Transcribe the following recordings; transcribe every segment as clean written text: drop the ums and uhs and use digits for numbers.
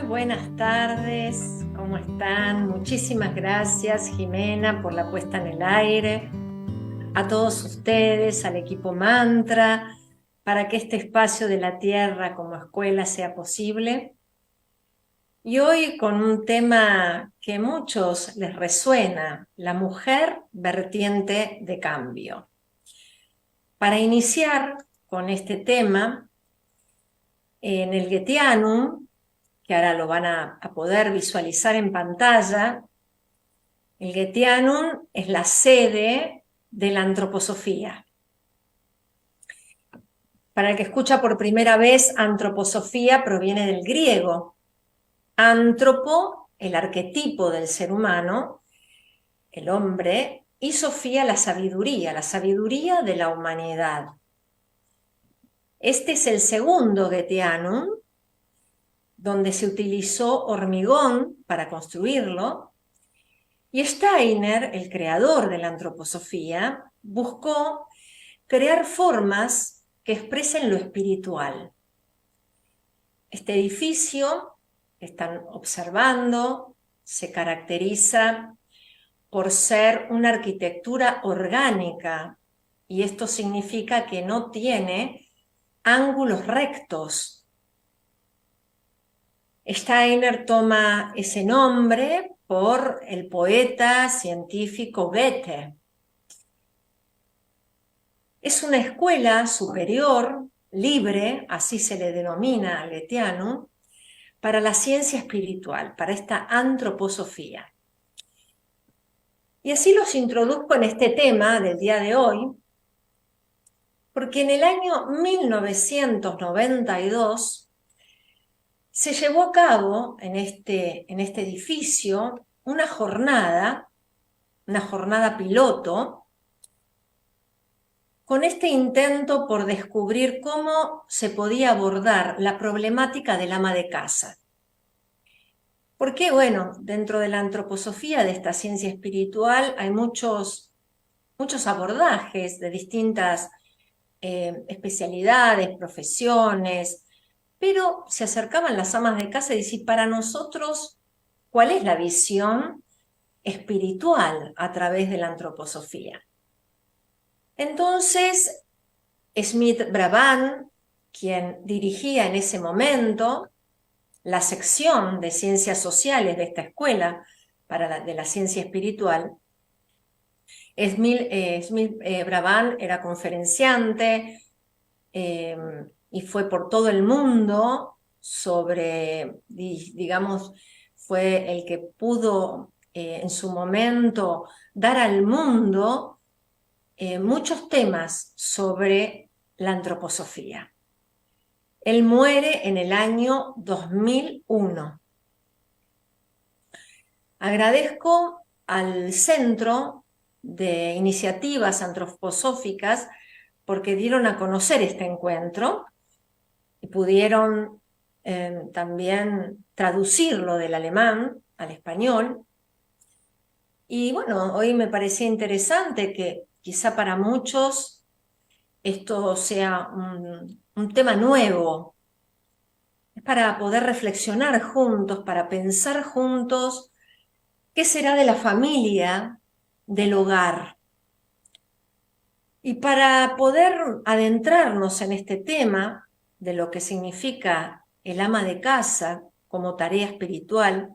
buenas tardes, ¿cómo están? Muchísimas gracias, Jimena, por la puesta en el aire. A todos ustedes, al equipo Mantra, para que este espacio de la Tierra como escuela sea posible. Y hoy con un tema que a muchos les resuena, la mujer vertiente de cambio. Para iniciar con este tema, en el Getianum, que ahora lo van a poder visualizar en pantalla, el Getianum es la sede de la antroposofía. Para el que escucha por primera vez, antroposofía proviene del griego. Antropo, el arquetipo del ser humano, el hombre, y sofía, la sabiduría de la humanidad. Este es el segundo Getianum, donde se utilizó hormigón para construirlo, y Steiner, el creador de la antroposofía, buscó crear formas que expresen lo espiritual. Este edificio que están observando se caracteriza por ser una arquitectura orgánica, y esto significa que no tiene ángulos rectos. Steiner toma ese nombre por el poeta científico Goethe. Es una escuela superior, libre, así se le denomina al Getianum, para la ciencia espiritual, para esta antroposofía. Y así los introduzco en este tema del día de hoy, porque en el año 1992 se llevó a cabo en este edificio una jornada piloto, con este intento por descubrir cómo se podía abordar la problemática del ama de casa. Porque, bueno, dentro de la antroposofía, de esta ciencia espiritual, hay muchos abordajes de distintas especialidades, profesiones, pero se acercaban las amas de casa y decían, para nosotros, ¿cuál es la visión espiritual a través de la antroposofía? Entonces, Smith-Brabant, quien dirigía en ese momento la sección de ciencias sociales de esta escuela de la ciencia espiritual, Smith-Brabant era conferenciante y fue por todo el mundo digamos, fue el que pudo en su momento dar al mundo muchos temas sobre la antroposofía. Él muere en el año 2001. Agradezco al Centro de Iniciativas Antroposóficas porque dieron a conocer este encuentro y pudieron también traducirlo del alemán al español. Y bueno, hoy me parecía interesante que quizá para muchos esto sea un tema nuevo. Es para poder reflexionar juntos, para pensar juntos qué será de la familia, del hogar. Y para poder adentrarnos en este tema de lo que significa el ama de casa como tarea espiritual,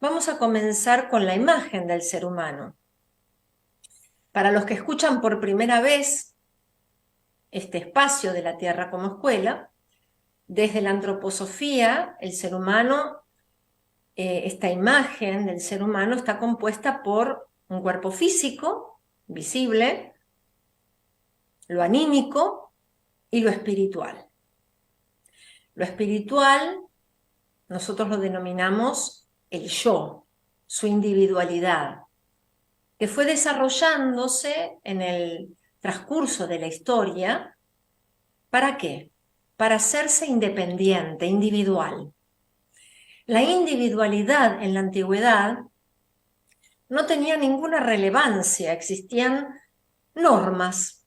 vamos a comenzar con la imagen del ser humano. Para los que escuchan por primera vez este espacio de la Tierra como escuela, desde la antroposofía, el ser humano, esta imagen del ser humano está compuesta por un cuerpo físico, visible, lo anímico y lo espiritual. Lo espiritual nosotros lo denominamos el yo, su individualidad, que fue desarrollándose en el transcurso de la historia. ¿Para qué? Para hacerse independiente, individual. La individualidad en la antigüedad no tenía ninguna relevancia, existían normas.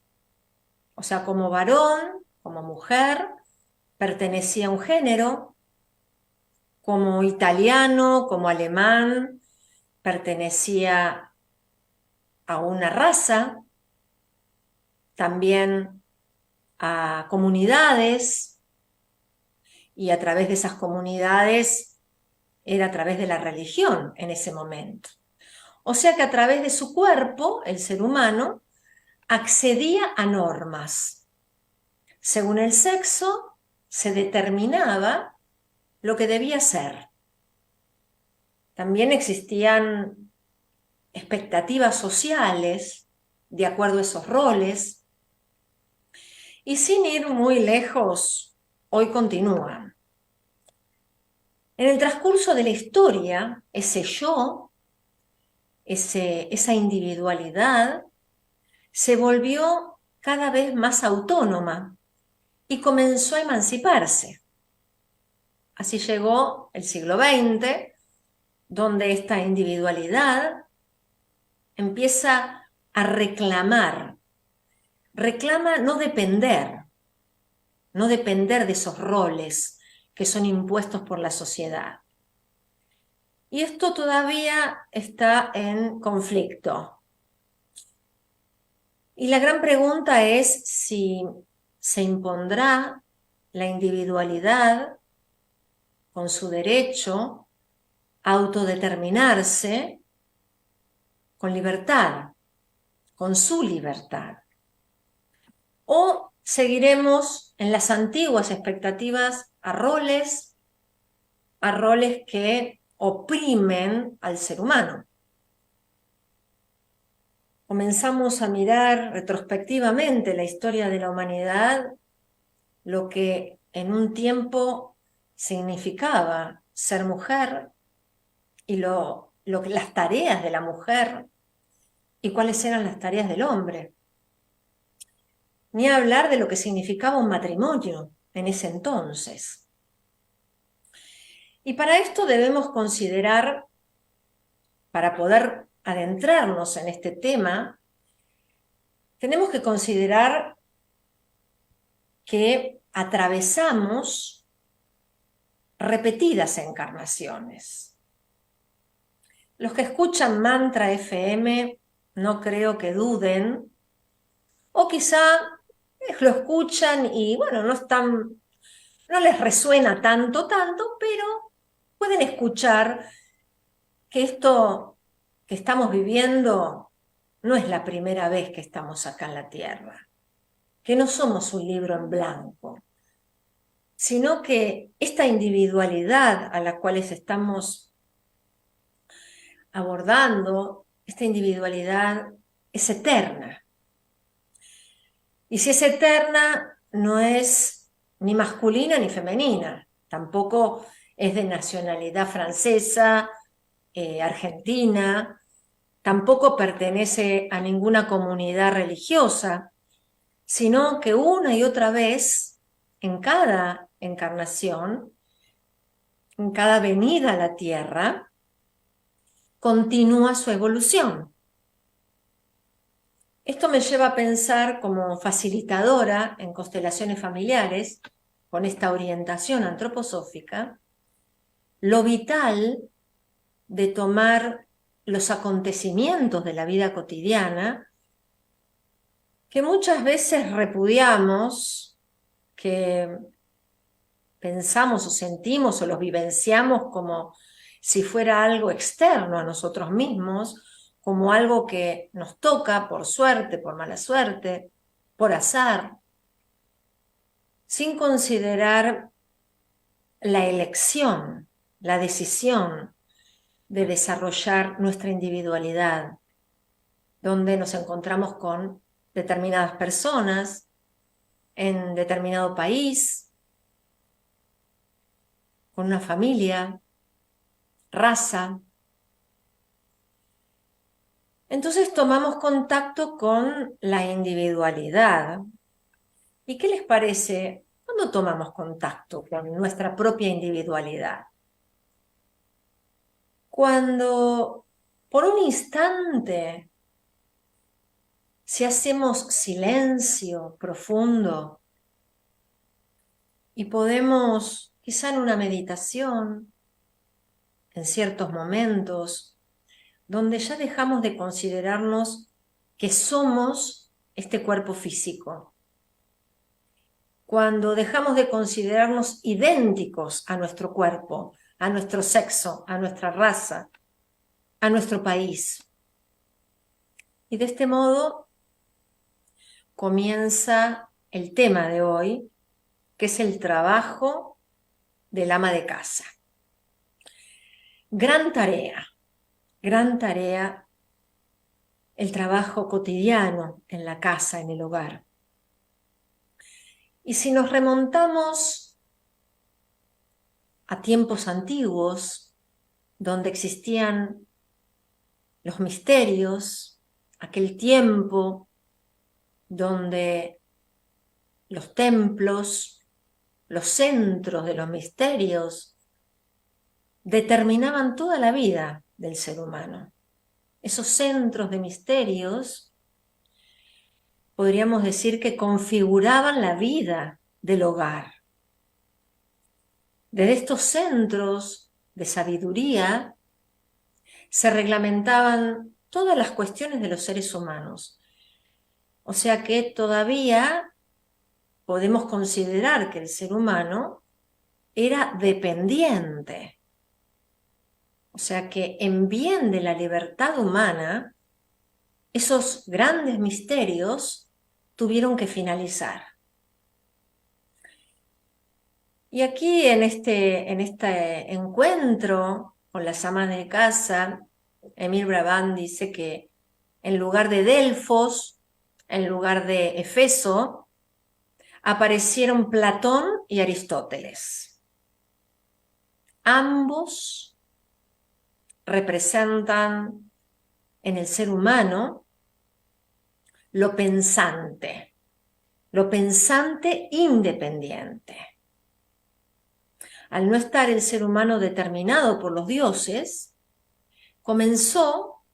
O sea, como varón, como mujer, pertenecía a un género, como italiano, como alemán, pertenecía a una raza, también a comunidades, y a través de esas comunidades era a través de la religión en ese momento. O sea que a través de su cuerpo, el ser humano accedía a normas. Según el sexo, se determinaba lo que debía ser. También existían expectativas sociales de acuerdo a esos roles, y sin ir muy lejos, hoy continúan. En el transcurso de la historia, ese yo, esa individualidad, se volvió cada vez más autónoma y comenzó a emanciparse. Así llegó el siglo XX, donde esta individualidad empieza a reclama no depender de esos roles que son impuestos por la sociedad. Y esto todavía está en conflicto. Y la gran pregunta es si se impondrá la individualidad con su derecho a autodeterminarse con libertad, con su libertad. O seguiremos en las antiguas expectativas a roles que oprimen al ser humano. Comenzamos a mirar retrospectivamente la historia de la humanidad, lo que en un tiempo significaba ser mujer y las tareas de la mujer y cuáles eran las tareas del hombre. Ni hablar de lo que significaba un matrimonio en ese entonces. Y para esto debemos considerar, para poder adentrarnos en este tema, tenemos que considerar que atravesamos repetidas encarnaciones. Los que escuchan Mantra FM no creo que duden, o quizá lo escuchan y bueno, no les resuena tanto, pero pueden escuchar que esto que estamos viviendo no es la primera vez que estamos acá en la Tierra, que no somos un libro en blanco, sino que esta individualidad a la cual estamos abordando, esta individualidad es eterna. Y si es eterna, no es ni masculina ni femenina, tampoco es de nacionalidad francesa, argentina, tampoco pertenece a ninguna comunidad religiosa, sino que una y otra vez, en cada encarnación, en cada venida a la Tierra, continúa su evolución. Esto me lleva a pensar como facilitadora en constelaciones familiares, con esta orientación antroposófica, lo vital de tomar los acontecimientos de la vida cotidiana que muchas veces repudiamos, que pensamos o sentimos o los vivenciamos como si fuera algo externo a nosotros mismos, como algo que nos toca por suerte, por mala suerte, por azar, sin considerar la elección, la decisión de desarrollar nuestra individualidad, donde nos encontramos con determinadas personas, en determinado país, con una familia, raza. Entonces tomamos contacto con la individualidad. ¿Y qué les parece cuando tomamos contacto con nuestra propia individualidad? Cuando por un instante, si hacemos silencio profundo y podemos, quizá en una meditación, en ciertos momentos, donde ya dejamos de considerarnos que somos este cuerpo físico. Cuando dejamos de considerarnos idénticos a nuestro cuerpo, a nuestro sexo, a nuestra raza, a nuestro país. Y de este modo comienza el tema de hoy, que es el trabajo del ama de casa. Gran tarea, el trabajo cotidiano en la casa, en el hogar. Y si nos remontamos a tiempos antiguos, donde existían los misterios, aquel tiempo donde los templos, los centros de los misterios, determinaban toda la vida del ser humano. Esos centros de misterios, podríamos decir que configuraban la vida del hogar. Desde estos centros de sabiduría se reglamentaban todas las cuestiones de los seres humanos. O sea que todavía podemos considerar que el ser humano era dependiente. O sea que en bien de la libertad humana, esos grandes misterios tuvieron que finalizar. Y aquí en este encuentro con las amas de casa, Emil Brabant dice que en lugar de Delfos, en lugar de Efeso, aparecieron Platón y Aristóteles. Ambos representan en el ser humano lo pensante independiente. Al no estar el ser humano determinado por los dioses, comenzó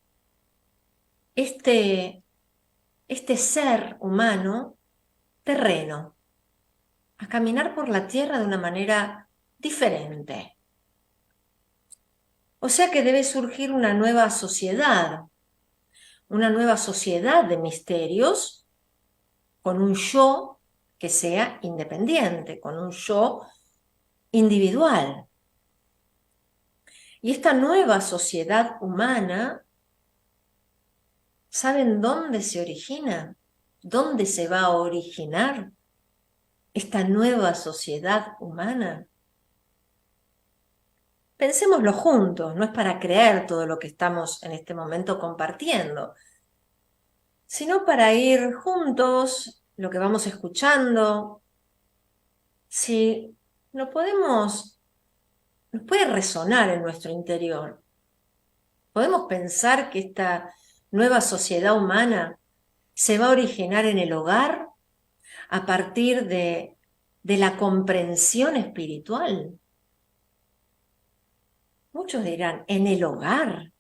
este ser humano terreno a caminar por la tierra de una manera diferente. O sea que debe surgir una nueva sociedad de misterios con un yo que sea independiente, con un yo individual. Y esta nueva sociedad humana, ¿saben dónde se origina? ¿Dónde se va a originar esta nueva sociedad humana? Pensémoslo juntos, no es para creer todo lo que estamos en este momento compartiendo, sino para ir juntos, lo que vamos escuchando, si nos puede resonar en nuestro interior. Podemos pensar que esta nueva sociedad humana se va a originar en el hogar a partir de la comprensión espiritual. Muchos dirán, ¿en el hogar?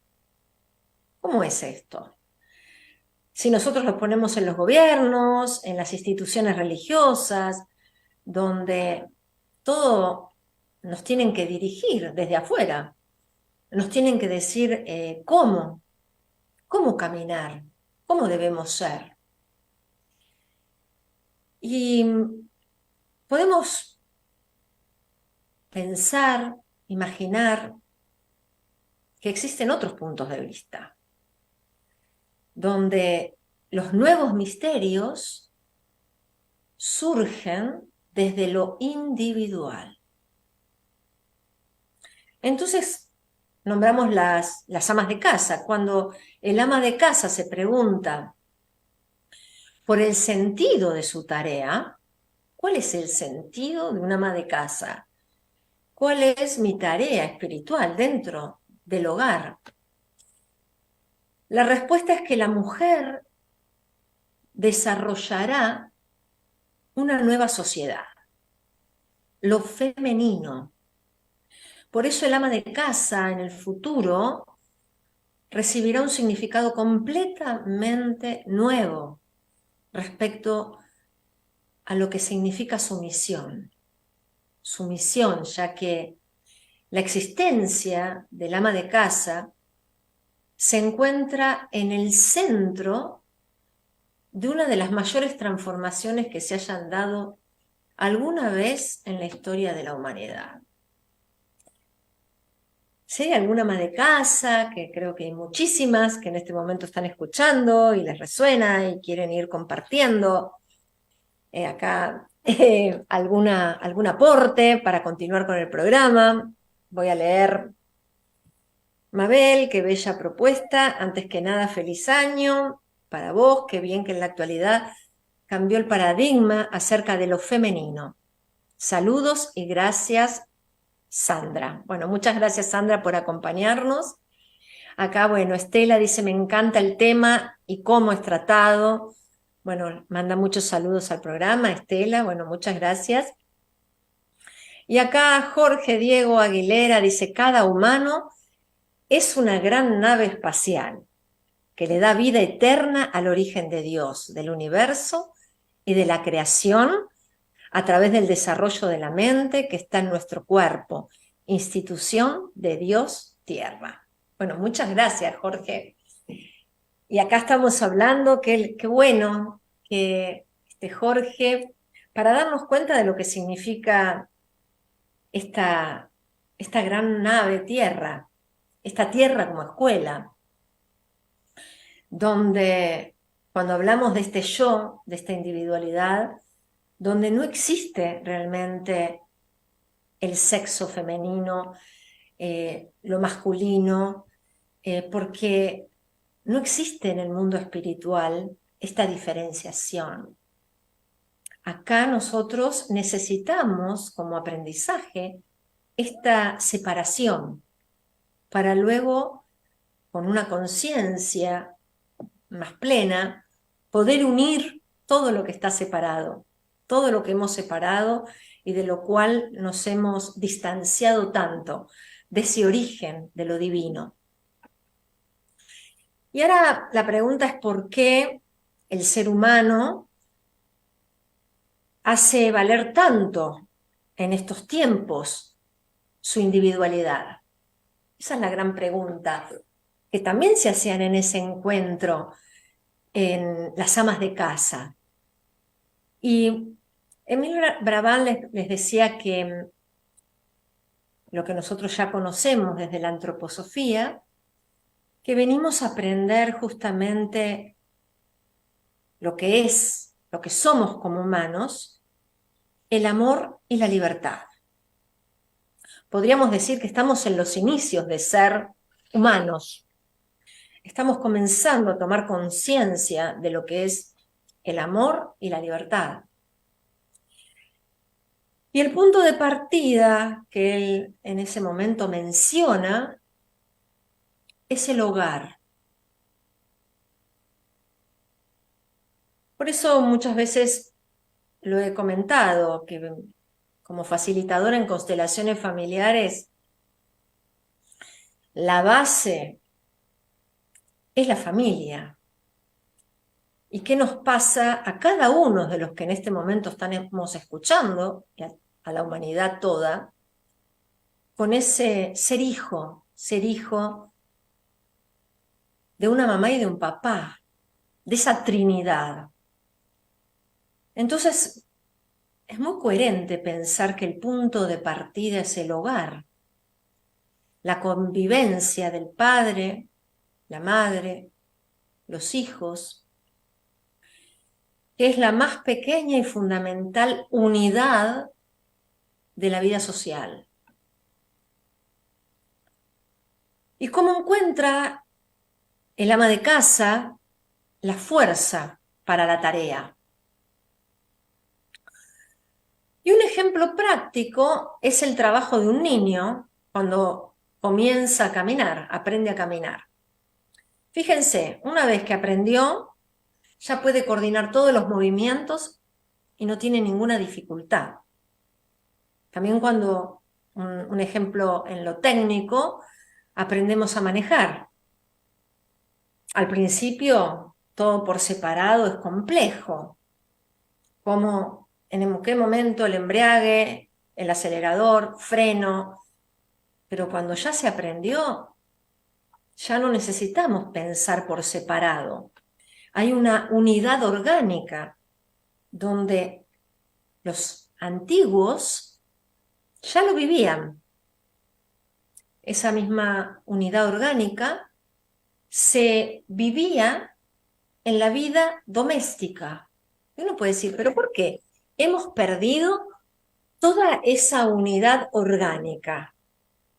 ¿Cómo es esto? Si nosotros lo ponemos en los gobiernos, en las instituciones religiosas, donde todo nos tienen que dirigir desde afuera, nos tienen que decir cómo caminar, cómo debemos ser. Y podemos pensar, imaginar que existen otros puntos de vista, donde los nuevos misterios surgen desde lo individual. Entonces, nombramos las amas de casa. Cuando el ama de casa se pregunta por el sentido de su tarea, ¿cuál es el sentido de una ama de casa? ¿Cuál es mi tarea espiritual dentro del hogar? La respuesta es que la mujer desarrollará una nueva sociedad, lo femenino. Por eso el ama de casa en el futuro recibirá un significado completamente nuevo respecto a lo que significa su misión, ya que La existencia del ama de casa se encuentra en el centro de una de las mayores transformaciones que se hayan dado alguna vez en la historia de la humanidad. Si hay alguna ama de casa, que creo que hay muchísimas que en este momento están escuchando y les resuena y quieren ir compartiendo acá algún aporte para continuar con el programa, voy a leer. Mabel, qué bella propuesta. Antes que nada, feliz año para vos. Qué bien que en la actualidad cambió el paradigma acerca de lo femenino. Saludos y gracias, Sandra. Bueno, muchas gracias, Sandra, por acompañarnos. Acá, bueno, Estela dice, me encanta el tema y cómo es tratado. Bueno, manda muchos saludos al programa, Estela. Bueno, muchas gracias. Y acá Jorge Diego Aguilera dice, cada humano es una gran nave espacial que le da vida eterna al origen de Dios, del universo y de la creación a través del desarrollo de la mente que está en nuestro cuerpo, institución de Dios tierra. Bueno, muchas gracias, Jorge. Y acá estamos hablando, qué bueno que Jorge, para darnos cuenta de lo que significa esta gran nave tierra, esta tierra como escuela, donde cuando hablamos de este yo, de esta individualidad, donde no existe realmente el sexo femenino, lo masculino, porque no existe en el mundo espiritual esta diferenciación. Acá nosotros necesitamos como aprendizaje esta separación para luego, con una conciencia más plena, poder unir todo lo que está separado, todo lo que hemos separado y de lo cual nos hemos distanciado tanto, de ese origen de lo divino. Y ahora la pregunta es por qué el ser humano hace valer tanto en estos tiempos su individualidad. Esa es la gran pregunta que también se hacían en ese encuentro en las amas de casa. Y Emil Brabant les decía que lo que nosotros ya conocemos desde la antroposofía, que venimos a aprender justamente lo que somos como humanos, el amor y la libertad. Podríamos decir que estamos en los inicios de ser humanos. Estamos comenzando a tomar conciencia de lo que es el amor y la libertad. Y el punto de partida que él en ese momento menciona es el hogar. Por eso muchas veces lo he comentado, que como facilitadora en constelaciones familiares, la base es la familia. ¿Y qué nos pasa a cada uno de los que en este momento estamos escuchando, y a la humanidad toda, con ese ser hijo de una mamá y de un papá, de esa trinidad? Entonces, es muy coherente pensar que el punto de partida es el hogar, la convivencia del padre, la madre, los hijos, que es la más pequeña y fundamental unidad de la vida social. ¿Y cómo encuentra el ama de casa la fuerza para la tarea? Y un ejemplo práctico es el trabajo de un niño cuando comienza a caminar, aprende a caminar. Fíjense, una vez que aprendió, ya puede coordinar todos los movimientos y no tiene ninguna dificultad. También cuando, un ejemplo en lo técnico, aprendemos a manejar. Al principio, todo por separado es complejo. En qué momento el embriague, el acelerador, freno, Pero cuando ya se aprendió, ya no necesitamos pensar por separado. Hay una unidad orgánica donde los antiguos ya lo vivían. Esa misma unidad orgánica se vivía en la vida doméstica. Y uno puede decir, ¿pero por qué? Hemos perdido toda esa unidad orgánica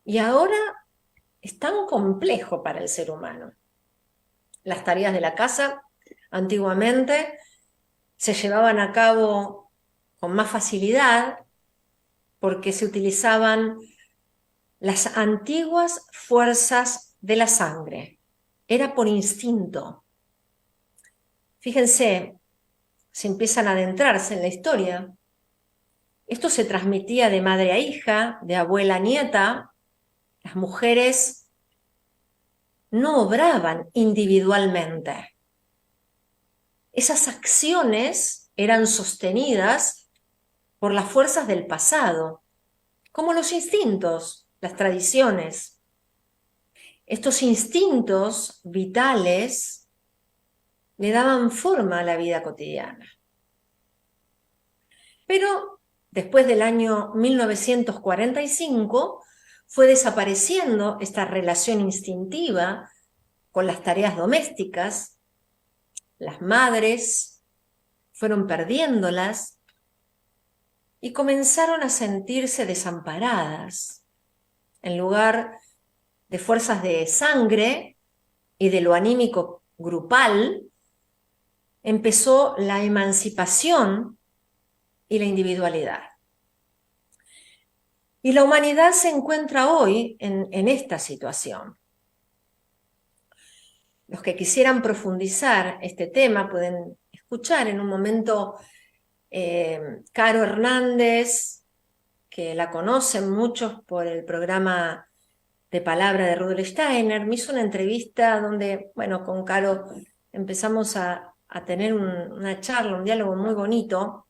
y ahora es tan complejo para el ser humano. Las tareas de la casa antiguamente se llevaban a cabo con más facilidad porque se utilizaban las antiguas fuerzas de la sangre. Era por instinto. Fíjense, se empiezan a adentrarse en la historia. Esto se transmitía de madre a hija, de abuela a nieta. Las mujeres no obraban individualmente. Esas acciones eran sostenidas por las fuerzas del pasado, como los instintos, las tradiciones. Estos instintos vitales le daban forma a la vida cotidiana. Pero después del año 1945 fue desapareciendo esta relación instintiva con las tareas domésticas. Las madres fueron perdiéndolas y comenzaron a sentirse desamparadas. En lugar de fuerzas de sangre y de lo anímico grupal, empezó la emancipación y la individualidad. Y la humanidad se encuentra hoy en esta situación. Los que quisieran profundizar este tema pueden escuchar en un momento Caro Hernández, que la conocen muchos por el programa de Palabra de Rudolf Steiner. Me hizo una entrevista donde, bueno, con Caro empezamos a tener una charla, un diálogo muy bonito,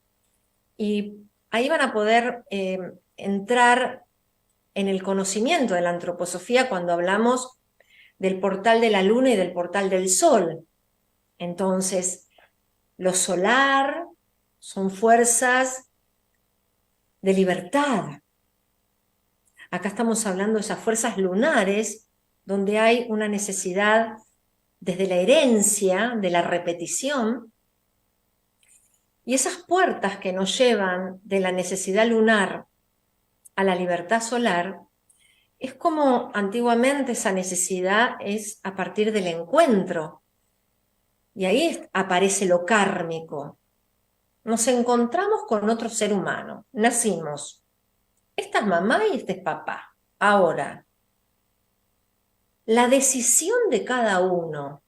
y ahí van a poder entrar en el conocimiento de la antroposofía cuando hablamos del portal de la luna y del portal del sol. Entonces, lo solar son fuerzas de libertad. Acá estamos hablando de esas fuerzas lunares, donde hay una necesidad desde la herencia, de la repetición, y esas puertas que nos llevan de la necesidad lunar a la libertad solar, es como antiguamente esa necesidad es a partir del encuentro, y ahí aparece lo kármico. Nos encontramos con otro ser humano, nacimos. Esta es mamá y este es papá. Ahora, la decisión de cada uno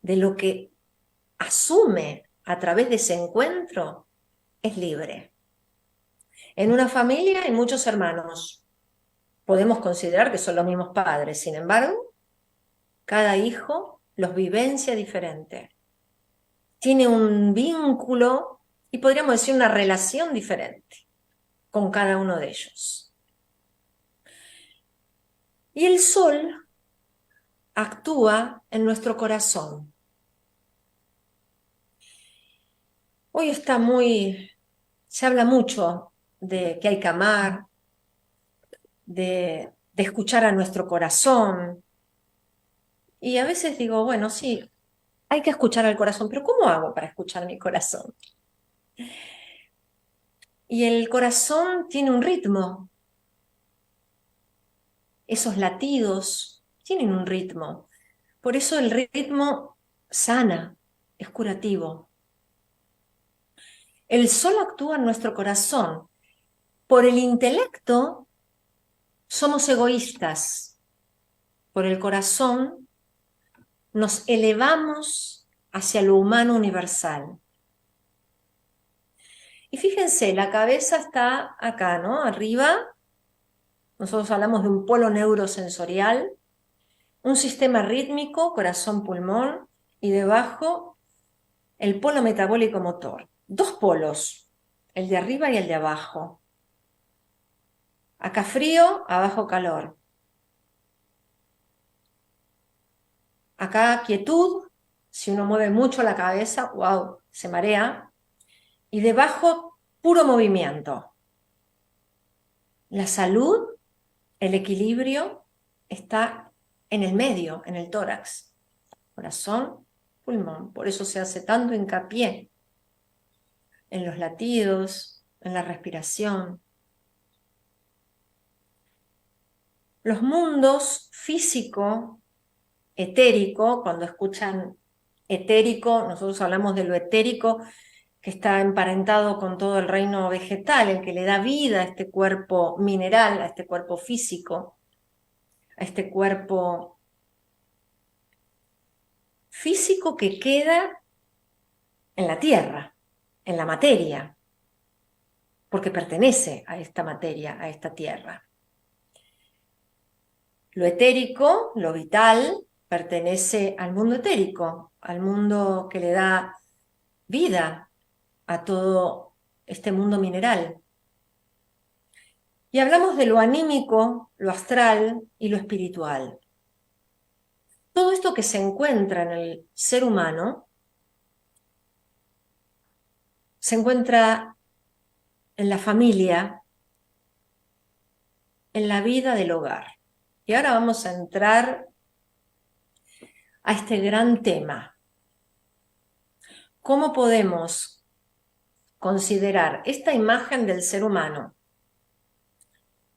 de lo que asume a través de ese encuentro es libre. En una familia hay muchos hermanos. Podemos considerar que son los mismos padres. Sin embargo, cada hijo los vivencia diferente. Tiene un vínculo y podríamos decir una relación diferente con cada uno de ellos. Y el sol actúa en nuestro corazón. Hoy se habla mucho de que hay que amar, de escuchar a nuestro corazón. Y a veces digo, bueno, sí, hay que escuchar al corazón, pero ¿cómo hago para escuchar mi corazón? Y el corazón tiene un ritmo. Esos latidos tienen un ritmo. Por eso el ritmo sana, es curativo. El sol actúa en nuestro corazón. Por el intelecto somos egoístas. Por el corazón nos elevamos hacia lo humano universal. Y fíjense, la cabeza está acá, ¿no? Arriba, nosotros hablamos de un polo neurosensorial, un sistema rítmico, corazón-pulmón, y debajo el polo metabólico motor. Dos polos, el de arriba y el de abajo. Acá frío, abajo calor. Acá quietud, si uno mueve mucho la cabeza, wow, se marea. Y debajo, puro movimiento. La salud, el equilibrio, está en el medio, en el tórax. Corazón, pulmón. Por eso se hace tanto hincapié en los latidos, en la respiración. Los mundos físico, etérico, cuando escuchan etérico, nosotros hablamos de lo etérico, que está emparentado con todo el reino vegetal, el que le da vida a este cuerpo mineral, a este cuerpo físico, a este cuerpo físico que queda en la tierra, en la materia, porque pertenece a esta materia, a esta tierra. Lo etérico, lo vital, pertenece al mundo etérico, al mundo que le da vida a todo este mundo mineral. Y hablamos de lo anímico, lo astral y lo espiritual. Todo esto que se encuentra en el ser humano se encuentra en la familia, en la vida del hogar. Y ahora vamos a entrar a este gran tema. ¿Cómo podemos considerar esta imagen del ser humano?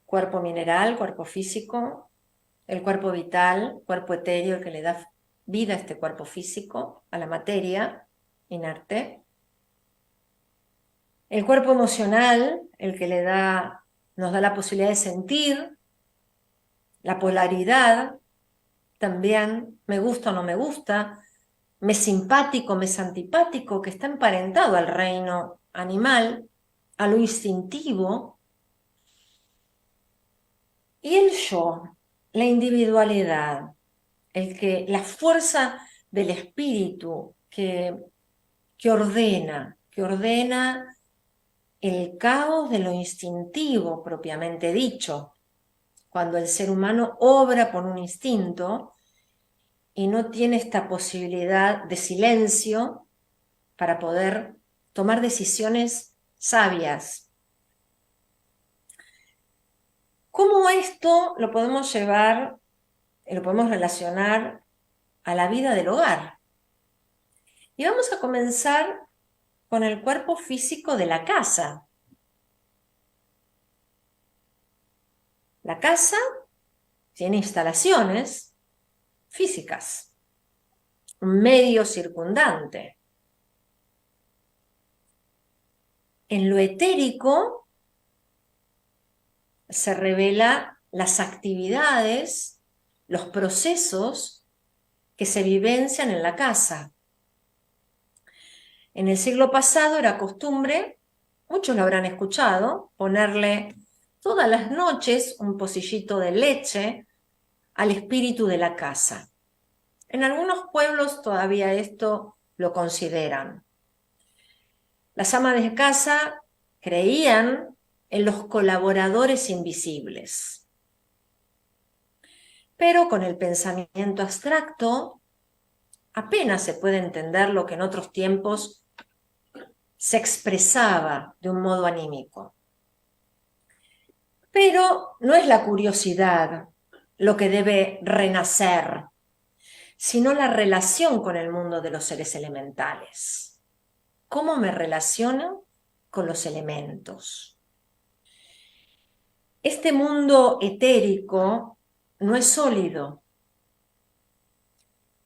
Cuerpo mineral, cuerpo físico, el cuerpo vital, cuerpo etéreo, el que le da vida a este cuerpo físico, a la materia inerte. El cuerpo emocional, el que nos da la posibilidad de sentir. La polaridad, también, me gusta o no me gusta, me es simpático, me es antipático, que está emparentado al reino animal, a lo instintivo. Y el yo, la individualidad, la fuerza del espíritu que ordena el caos de lo instintivo propiamente dicho, cuando el ser humano obra por un instinto y no tiene esta posibilidad de silencio para poder tomar decisiones sabias. ¿Cómo esto lo podemos llevar, lo podemos relacionar a la vida del hogar? Y vamos a comenzar con el cuerpo físico de la casa. La casa tiene instalaciones físicas, un medio circundante. En lo etérico se revela las actividades, los procesos que se vivencian en la casa. En el siglo pasado era costumbre, muchos lo habrán escuchado, ponerle todas las noches un pocillito de leche al espíritu de la casa. En algunos pueblos todavía esto lo consideran. Las amas de casa creían en los colaboradores invisibles. Pero con el pensamiento abstracto apenas se puede entender lo que en otros tiempos se expresaba de un modo anímico. Pero no es la curiosidad lo que debe renacer, sino la relación con el mundo de los seres elementales. ¿Cómo me relaciono con los elementos? Este mundo etérico no es sólido,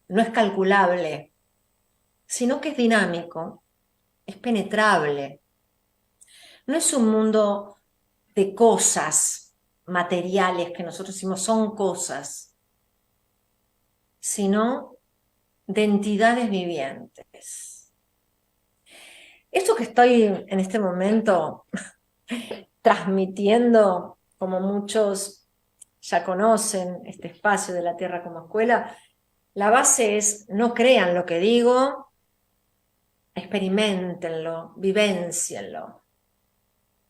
no es calculable, sino que es dinámico, es penetrable. No es un mundo de cosas materiales que nosotros decimos son cosas, sino de entidades vivientes. Esto que estoy en este momento transmitiendo, como muchos ya conocen este espacio de la Tierra como escuela, la base es: no crean lo que digo, experiméntenlo, vivéncienlo.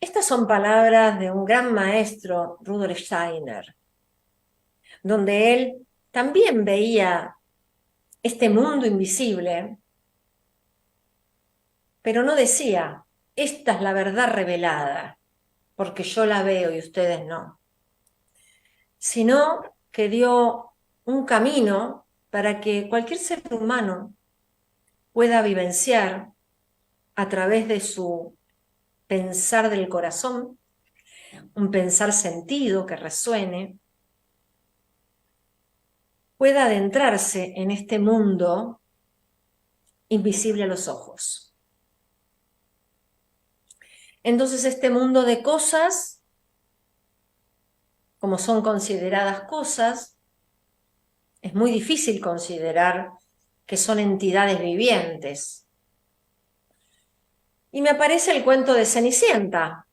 Estas son palabras de un gran maestro, Rudolf Steiner, donde él también veía este mundo invisible, pero no decía, esta es la verdad revelada, porque yo la veo y ustedes no, sino que dio un camino para que cualquier ser humano pueda vivenciar a través de su pensar del corazón, un pensar sentido que resuene, pueda adentrarse en este mundo invisible a los ojos. Entonces este mundo de cosas, como son consideradas cosas, es muy difícil considerar que son entidades vivientes. Y me aparece el cuento de Cenicienta,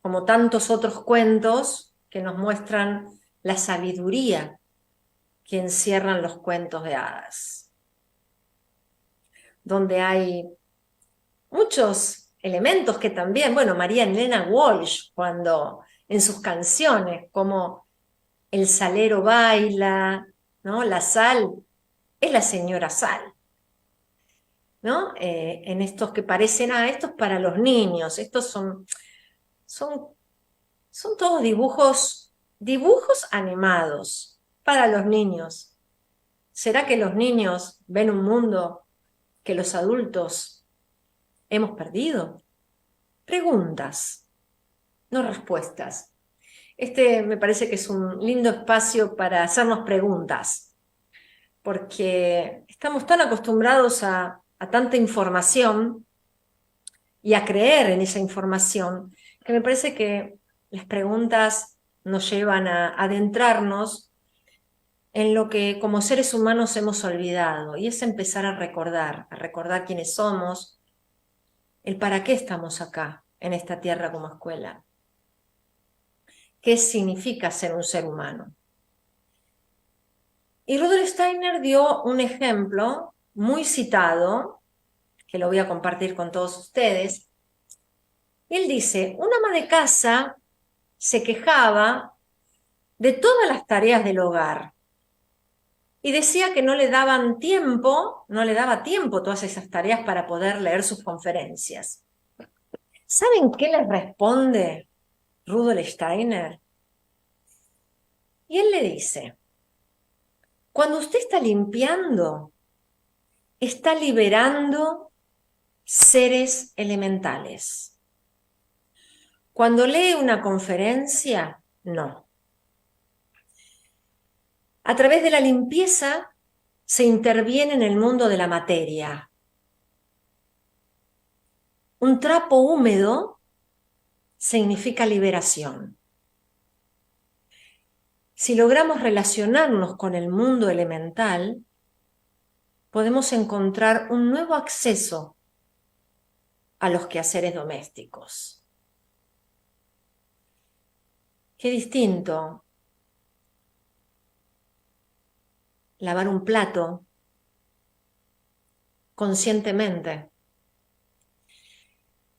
como tantos otros cuentos que nos muestran la sabiduría que encierran los cuentos de hadas, donde hay muchos elementos que también, bueno, María Elena Walsh, cuando en sus canciones, como el salero baila, ¿no? La sal es la señora Sal, ¿no? En estos que parecen, estos para los niños, estos son todos dibujos animados para los niños. ¿Será que los niños ven un mundo que los adultos hemos perdido? Preguntas, no respuestas. Este me parece que es un lindo espacio para hacernos preguntas, porque estamos tan acostumbrados a tanta información y a creer en esa información, que me parece que las preguntas nos llevan a adentrarnos en lo que como seres humanos hemos olvidado, y es empezar a recordar quiénes somos, el para qué estamos acá, en esta tierra como escuela. ¿Qué significa ser un ser humano? Y Rudolf Steiner dio un ejemplo muy citado, que lo voy a compartir con todos ustedes. Él dice, una ama de casa se quejaba de todas las tareas del hogar y decía que no le daba tiempo todas esas tareas para poder leer sus conferencias. ¿Saben qué les responde Rudolf Steiner? Y él le dice, cuando usted está limpiando, está liberando seres elementales. Cuando lee una conferencia, no. A través de la limpieza se interviene en el mundo de la materia. Un trapo húmedo significa liberación. Si logramos relacionarnos con el mundo elemental, podemos encontrar un nuevo acceso a los quehaceres domésticos. Qué distinto lavar un plato conscientemente.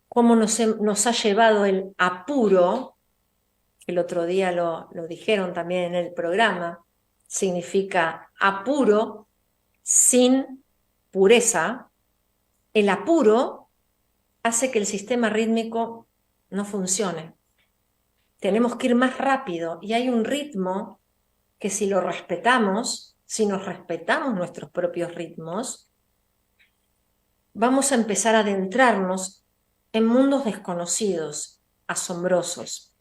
Cómo nos ha llevado el apuro, el otro día lo dijeron también en el programa, significa apuro sin pureza. El apuro hace que el sistema rítmico no funcione. Tenemos que ir más rápido y hay un ritmo que si lo respetamos, si nos respetamos nuestros propios ritmos, vamos a empezar a adentrarnos en mundos desconocidos, asombrosos.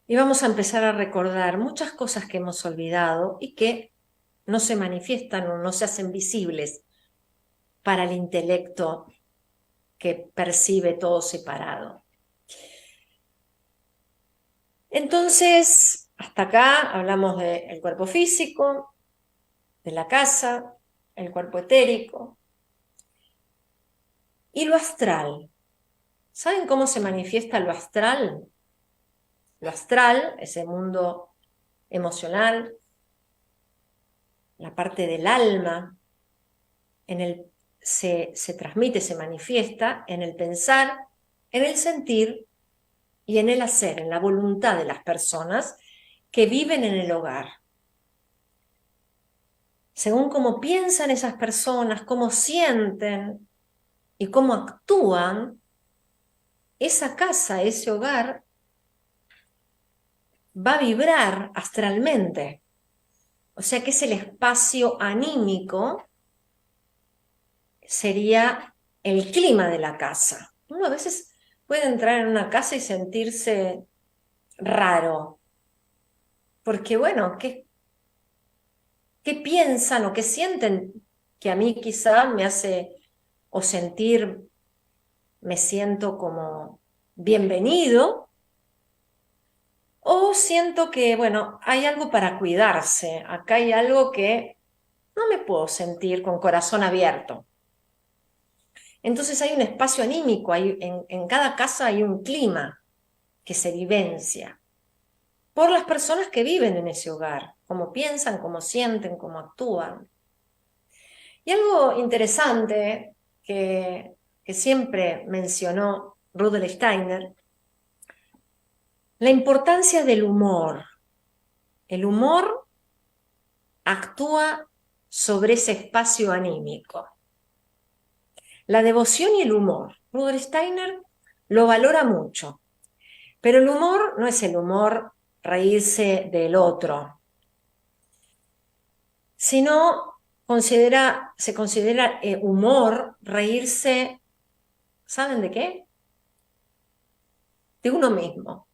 Y vamos a empezar a recordar muchas cosas que hemos olvidado y que no se manifiestan o no se hacen visibles para el intelecto que percibe todo separado. Entonces, hasta acá hablamos del cuerpo físico, de la casa, el cuerpo etérico y lo astral. ¿Saben cómo se manifiesta lo astral? Lo astral, ese mundo emocional, la parte del alma, se transmite, se manifiesta en el pensar en el sentir y en el hacer, en la voluntad de las personas que viven en el hogar. Según cómo piensan esas personas, cómo sienten y cómo actúan, esa casa, ese hogar, va a vibrar astralmente. O sea que es el espacio anímico, sería el clima de la casa. Uno a veces puede entrar en una casa y sentirse raro, porque bueno, ¿qué piensan o qué sienten que a mí quizá me hace o sentir, me siento como bienvenido, o siento que, bueno, hay algo para cuidarse, acá hay algo que no me puedo sentir con corazón abierto? Entonces hay un espacio anímico, en cada casa hay un clima que se vivencia por las personas que viven en ese hogar, cómo piensan, cómo sienten, cómo actúan. Y algo interesante que siempre mencionó Rudolf Steiner, la importancia del humor. El humor actúa sobre ese espacio anímico. La devoción y el humor. Rudolf Steiner lo valora mucho, pero el humor no es el humor reírse del otro, sino se considera humor reírse, ¿saben de qué? De uno mismo.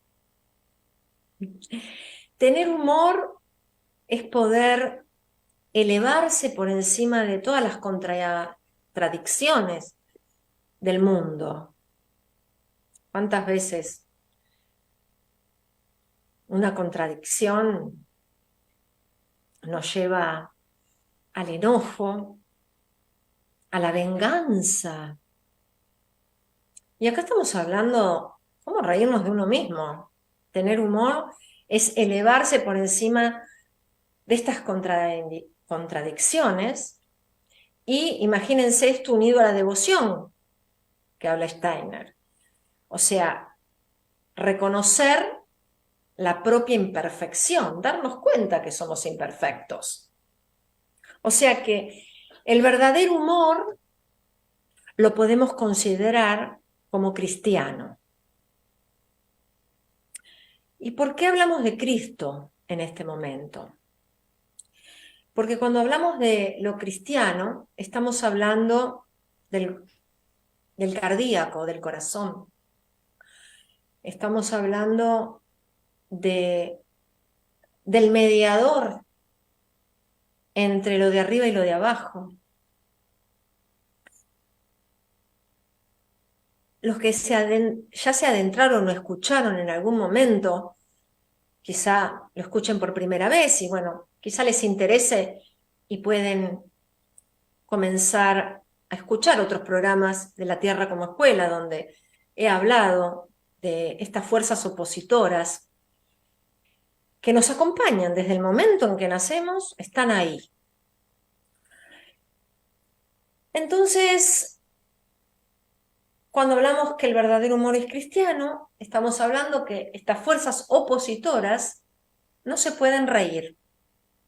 Tener humor es poder elevarse por encima de todas las contradicciones del mundo. ¿Cuántas veces una contradicción nos lleva al enojo, a la venganza? Y acá estamos hablando cómo reírnos de uno mismo. Tener humor es elevarse por encima de estas contradicciones, y imagínense esto unido a la devoción que habla Steiner. O sea, reconocer la propia imperfección, darnos cuenta que somos imperfectos. O sea que el verdadero humor lo podemos considerar como cristiano. ¿Y por qué hablamos de Cristo en este momento? Porque cuando hablamos de lo cristiano, estamos hablando del cardíaco, del corazón. Estamos hablando del mediador entre lo de arriba y lo de abajo. Los que ya se adentraron o escucharon en algún momento, quizá lo escuchen por primera vez y bueno, quizá les interese y pueden comenzar a escuchar otros programas de La Tierra como Escuela, donde he hablado de estas fuerzas opositoras que nos acompañan desde el momento en que nacemos, están ahí. Entonces, cuando hablamos que el verdadero humor es cristiano, estamos hablando que estas fuerzas opositoras no se pueden reír,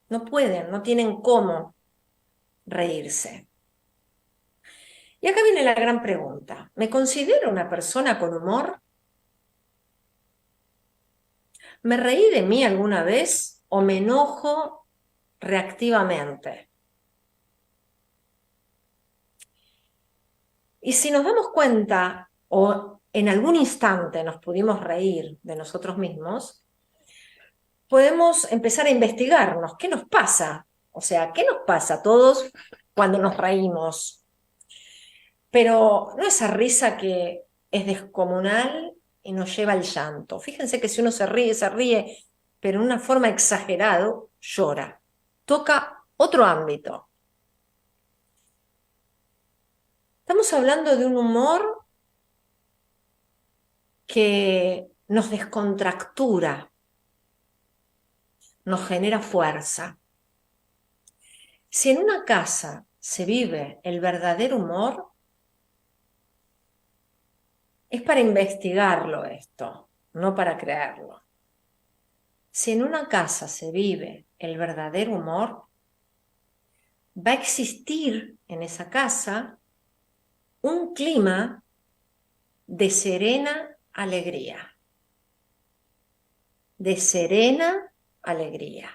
no pueden, no tienen cómo reírse. Y acá viene la gran pregunta: ¿me considero una persona con humor? ¿Me reí de mí alguna vez o me enojo reactivamente? Y si nos damos cuenta o en algún instante nos pudimos reír de nosotros mismos, podemos empezar a investigarnos. ¿Qué nos pasa? O sea, ¿qué nos pasa a todos cuando nos reímos? Pero no esa risa que es descomunal y nos lleva al llanto. Fíjense que si uno se ríe, pero en una forma exagerada, llora. Toca otro ámbito. Estamos hablando de un humor que nos descontractura, nos genera fuerza. Si en una casa se vive el verdadero humor, Es para investigarlo esto, no para creerlo. Si en una casa se vive el verdadero humor, va a existir en esa casa un clima de serena alegría. De serena alegría.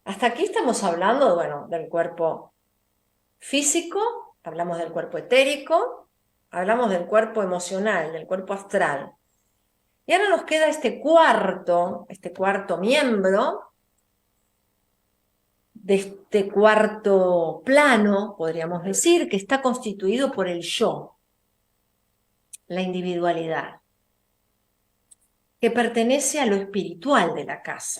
Hasta aquí estamos hablando, bueno, del cuerpo físico, hablamos del cuerpo etérico, hablamos del cuerpo emocional, del cuerpo astral. Y ahora nos queda este cuarto miembro, de este cuarto plano, podríamos decir, que está constituido por el yo, la individualidad, que pertenece a lo espiritual de la casa.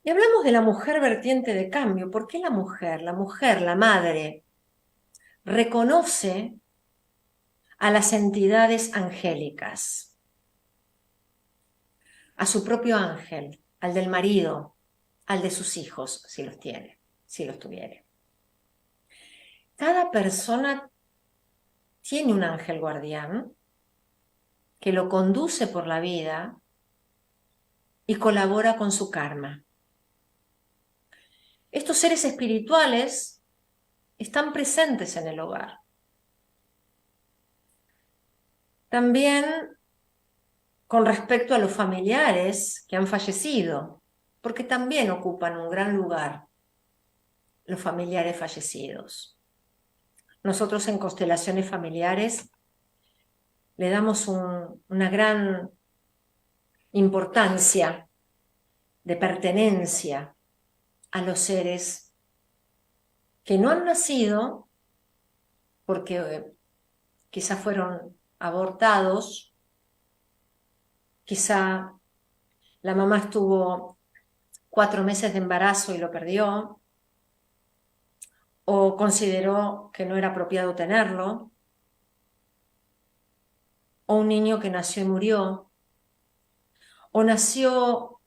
Y hablamos de la mujer vertiente de cambio. ¿Por qué la mujer? La mujer, la madre, reconoce a las entidades angélicas, a su propio ángel, al del marido, al de sus hijos, si los tiene, si los tuviere. Cada persona tiene un ángel guardián que lo conduce por la vida y colabora con su karma. Estos seres espirituales están presentes en el hogar. También con respecto a los familiares que han fallecido, porque también ocupan un gran lugar los familiares fallecidos. Nosotros en constelaciones familiares le damos una gran importancia de pertenencia a los seres que no han nacido porque quizá fueron abortados, quizá la mamá estuvo 4 meses de embarazo y lo perdió, o consideró que no era apropiado tenerlo, o un niño que nació y murió, o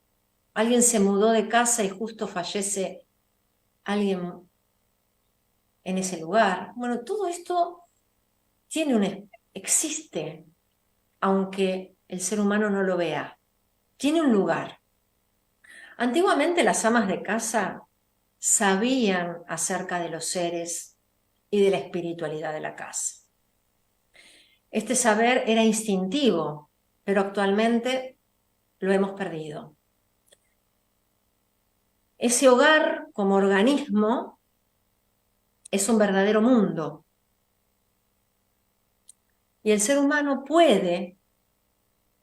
alguien se mudó de casa y justo fallece alguien en ese lugar. Bueno, todo esto existe, aunque el ser humano no lo vea. Tiene un lugar. Antiguamente las amas de casa sabían acerca de los seres y de la espiritualidad de la casa. Este saber era instintivo, pero actualmente lo hemos perdido. Ese hogar como organismo es un verdadero mundo. Y el ser humano puede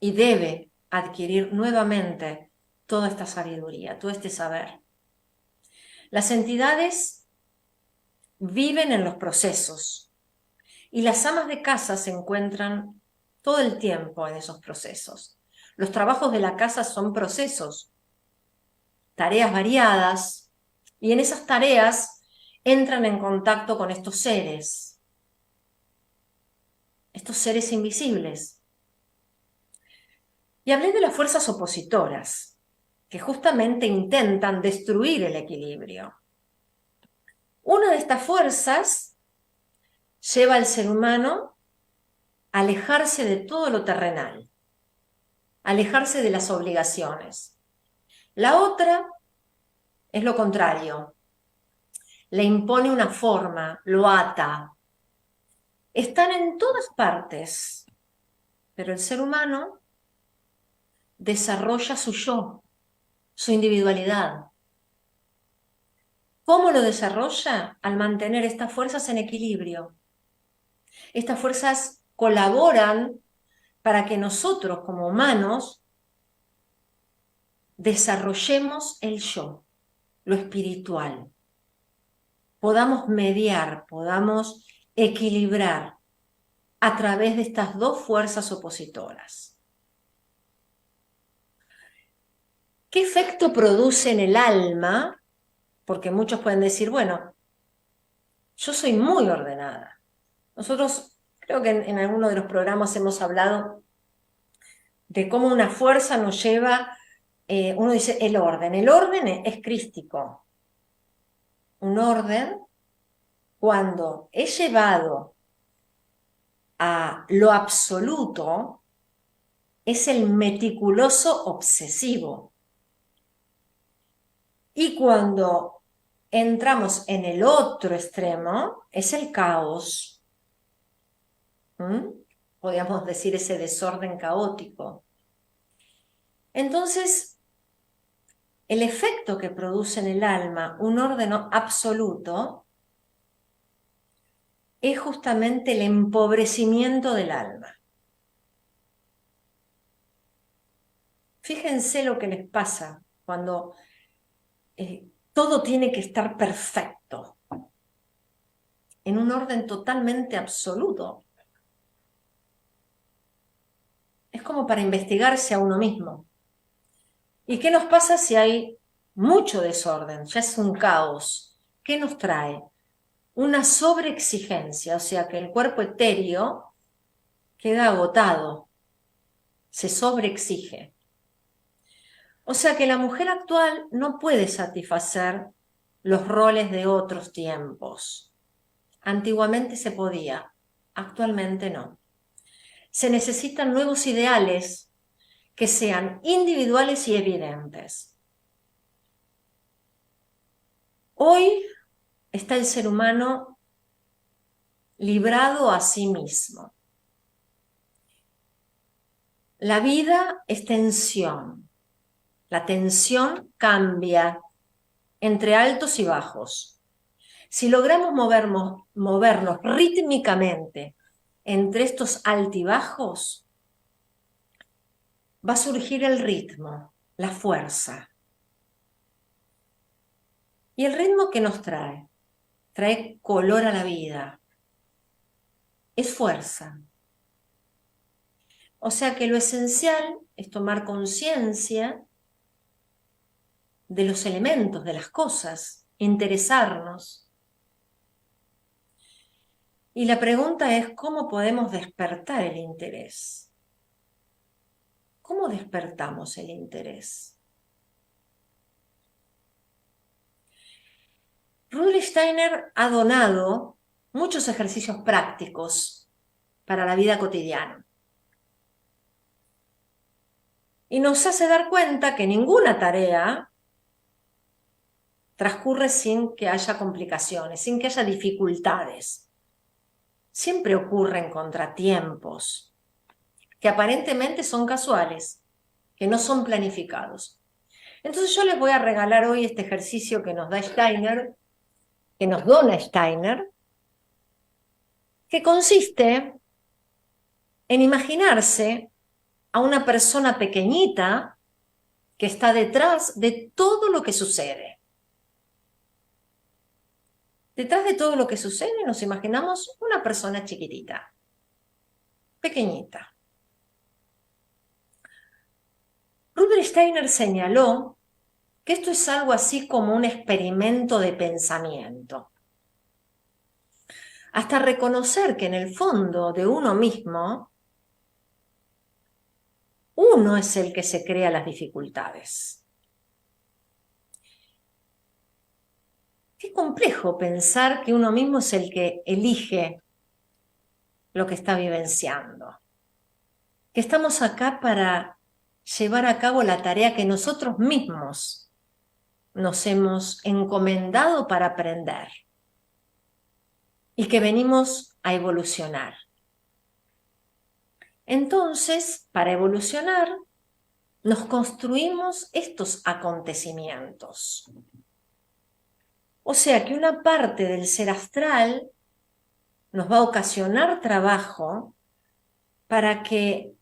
y debe adquirir nuevamente toda esta sabiduría, todo este saber. Las entidades viven en los procesos y las amas de casa se encuentran todo el tiempo en esos procesos. Los trabajos de la casa son procesos, tareas variadas, y en esas tareas entran en contacto con estos seres invisibles. Y hablé de las fuerzas opositoras, que justamente intentan destruir el equilibrio. Una de estas fuerzas lleva al ser humano a alejarse de todo lo terrenal, alejarse de las obligaciones. La otra es lo contrario, le impone una forma, lo ata. Están en todas partes, pero el ser humano desarrolla su yo, su individualidad. ¿Cómo lo desarrolla? Al mantener estas fuerzas en equilibrio. Estas fuerzas colaboran para que nosotros como humanos desarrollemos el yo, lo espiritual. Podamos mediar, podamos equilibrar a través de estas dos fuerzas opositoras. ¿Qué efecto produce en el alma? Porque muchos pueden decir, bueno, yo soy muy ordenada. Nosotros creo que en alguno de los programas hemos hablado de cómo una fuerza nos lleva, uno dice el orden es crístico. Un orden cuando es llevado a lo absoluto, es el meticuloso obsesivo. Y cuando entramos en el otro extremo, es el caos. Podríamos decir ese desorden caótico. Entonces, el efecto que produce en el alma un orden absoluto es justamente el empobrecimiento del alma. Fíjense lo que les pasa cuando todo tiene que estar perfecto, en un orden totalmente absoluto. Es como para investigarse a uno mismo. ¿Y qué nos pasa si hay mucho desorden? Ya es un caos. ¿Qué nos trae? Una sobreexigencia, o sea que el cuerpo etéreo queda agotado, se sobreexige. O sea que la mujer actual no puede satisfacer los roles de otros tiempos. Antiguamente se podía, actualmente no. Se necesitan nuevos ideales que sean individuales y evidentes. Hoy está el ser humano librado a sí mismo. La vida es tensión. La tensión cambia entre altos y bajos. Si logramos movernos rítmicamente entre estos altibajos, va a surgir el ritmo, la fuerza. ¿Y el ritmo qué nos trae? Trae color a la vida. Es fuerza. O sea que lo esencial es tomar conciencia de los elementos, de las cosas, interesarnos. Y la pregunta es, ¿cómo podemos despertar el interés? ¿Cómo despertamos el interés? Rudolf Steiner ha donado muchos ejercicios prácticos para la vida cotidiana. Y nos hace dar cuenta que ninguna tarea transcurre sin que haya complicaciones, sin que haya dificultades. Siempre ocurren contratiempos que aparentemente son casuales, que no son planificados. Entonces yo les voy a regalar hoy este ejercicio que nos da Steiner, que nos dona Steiner, que consiste en imaginarse a una persona pequeñita que está detrás de todo lo que sucede. Detrás de todo lo que sucede nos imaginamos una persona chiquitita, pequeñita. Rudolf Steiner señaló que esto es algo así como un experimento de pensamiento. Hasta reconocer que en el fondo de uno mismo, uno es el que se crea las dificultades. Qué complejo pensar que uno mismo es el que elige lo que está vivenciando. Que estamos acá para llevar a cabo la tarea que nosotros mismos nos hemos encomendado para aprender y que venimos a evolucionar. Entonces, para evolucionar, nos construimos estos acontecimientos. O sea que una parte del ser astral nos va a ocasionar trabajo para que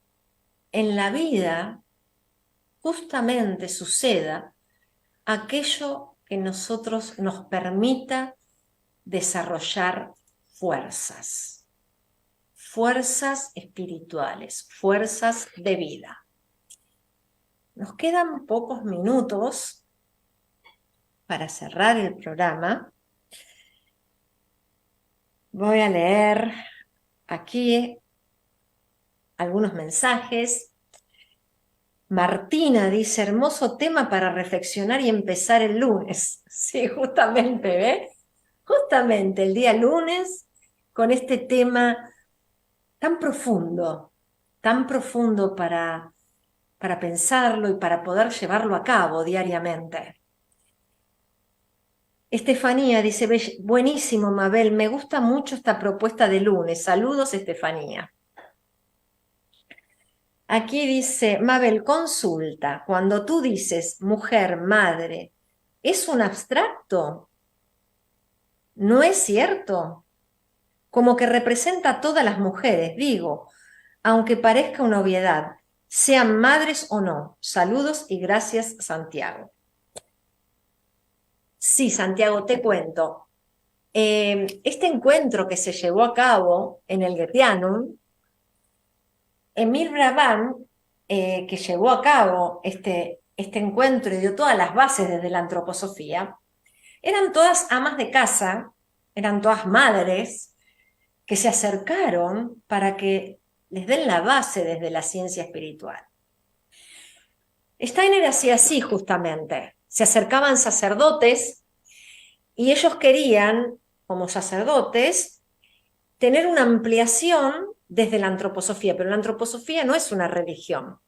en la vida justamente suceda aquello que nosotros nos permita desarrollar fuerzas espirituales, fuerzas de vida. Nos quedan pocos minutos para cerrar el programa. Voy a leer aquí algunos mensajes. Martina dice, hermoso tema para reflexionar y empezar el lunes. Sí, justamente, ¿ves? justamente el día lunes con este tema tan profundo para pensarlo y para poder llevarlo a cabo diariamente. Estefanía dice, buenísimo, Mabel, me gusta mucho esta propuesta de lunes. Saludos, Estefanía. Aquí dice, Mabel, consulta, cuando tú dices mujer, madre, ¿es un abstracto? ¿No es cierto? Como que representa a todas las mujeres, digo, aunque parezca una obviedad, sean madres o no. Saludos y gracias, Santiago. Sí, Santiago, te cuento. Este encuentro que se llevó a cabo en el Goetheanum, Emil Brabant, que llevó a cabo este encuentro y dio todas las bases desde la antroposofía, eran todas amas de casa, eran todas madres que se acercaron para que les den la base desde la ciencia espiritual. Steiner hacía así justamente, se acercaban sacerdotes y ellos querían, como sacerdotes, tener una ampliación desde la antroposofía, pero la antroposofía no es una religión.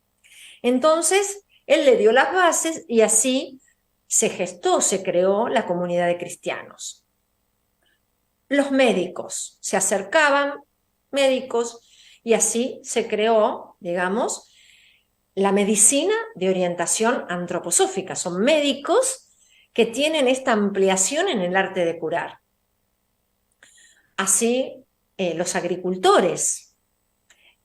Entonces, él le dio las bases y así se gestó, se creó la comunidad de cristianos. Los médicos se acercaban, médicos, y así se creó, digamos, la medicina de orientación antroposófica. Son médicos que tienen esta ampliación en el arte de curar. Así, los agricultores.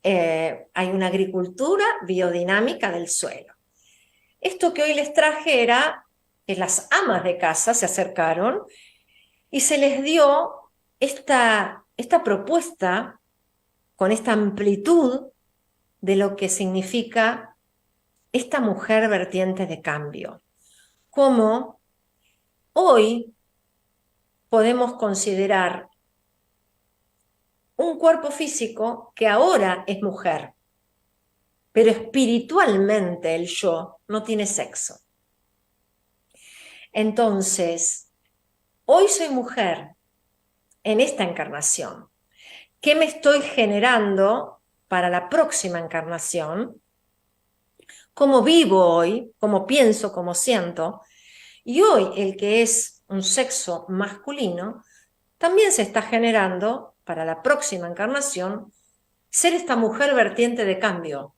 Hay una agricultura biodinámica del suelo. Esto que hoy les traje era que las amas de casa se acercaron y se les dio esta propuesta con esta amplitud de lo que significa esta mujer vertiente de cambio. Como hoy podemos considerar un cuerpo físico que ahora es mujer, pero espiritualmente el yo no tiene sexo. Entonces, hoy soy mujer en esta encarnación. ¿Qué me estoy generando para la próxima encarnación? ¿Cómo vivo hoy? ¿Cómo pienso? ¿Cómo siento? Y hoy el que es un sexo masculino también se está generando para la próxima encarnación ser esta mujer vertiente de cambio,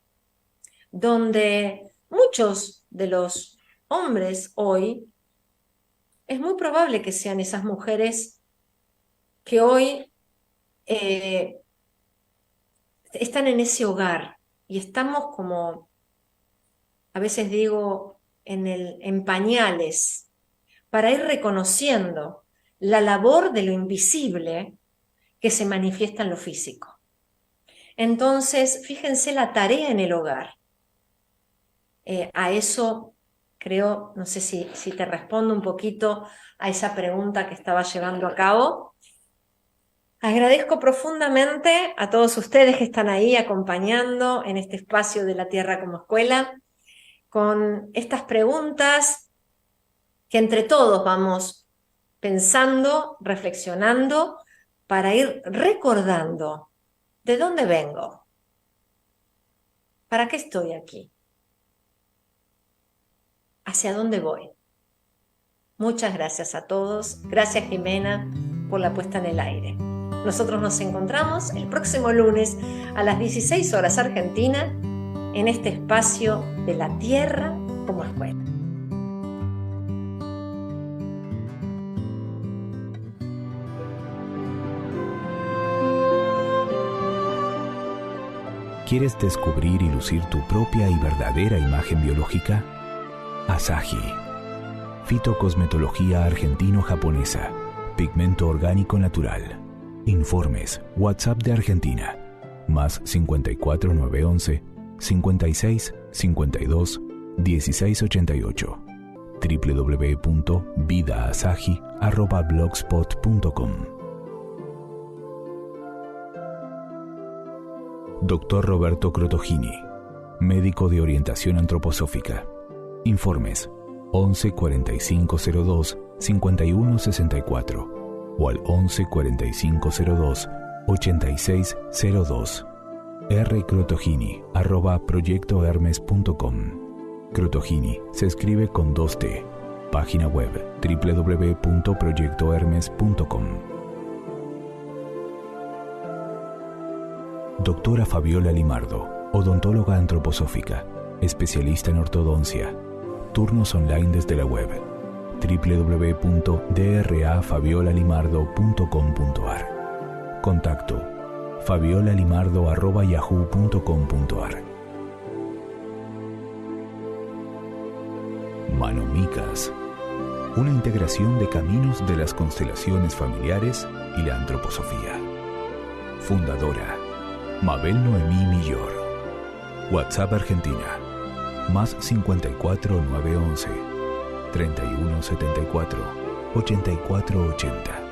donde muchos de los hombres hoy es muy probable que sean esas mujeres que hoy están en ese hogar y estamos como, a veces digo, en pañales, para ir reconociendo la labor de lo invisible que se manifiesta en lo físico. Entonces, fíjense la tarea en el hogar. A eso creo, no sé si te respondo un poquito a esa pregunta que estaba llevando a cabo. Agradezco profundamente a todos ustedes que están ahí acompañando en este espacio de la Tierra como Escuela, con estas preguntas que entre todos vamos pensando, reflexionando, para ir recordando de dónde vengo, para qué estoy aquí, hacia dónde voy. Muchas gracias a todos. Gracias, Jimena, por la puesta en el aire. Nosotros nos encontramos el próximo lunes a las 16 horas Argentina en este espacio de la Tierra como Escuela. ¿Quieres descubrir y lucir tu propia y verdadera imagen biológica? Asahi. Fitocosmetología argentino-japonesa. Pigmento orgánico natural. Informes. WhatsApp de Argentina. Más 54 911 56 52 16 88. www.vidaasahi@blogspot.com. Dr. Roberto Crotogini, médico de orientación antroposófica. Informes 11 45 02 51 64. o al 11 4502 8602. rcrotogini@proyectohermes.com. Crotogini se escribe con 2T. Página web www.proyectohermes.com. Doctora Fabiola Limardo, odontóloga antroposófica, especialista en ortodoncia. Turnos online desde la web www.drafabiola.limardo.com.ar. Contacto: fabiolalimardo@yahoo.com.ar. Manomicas, una integración de caminos de las constelaciones familiares y la antroposofía. Fundadora: Mabel Noemí Millor. WhatsApp Argentina: más 54 911 3174 8480.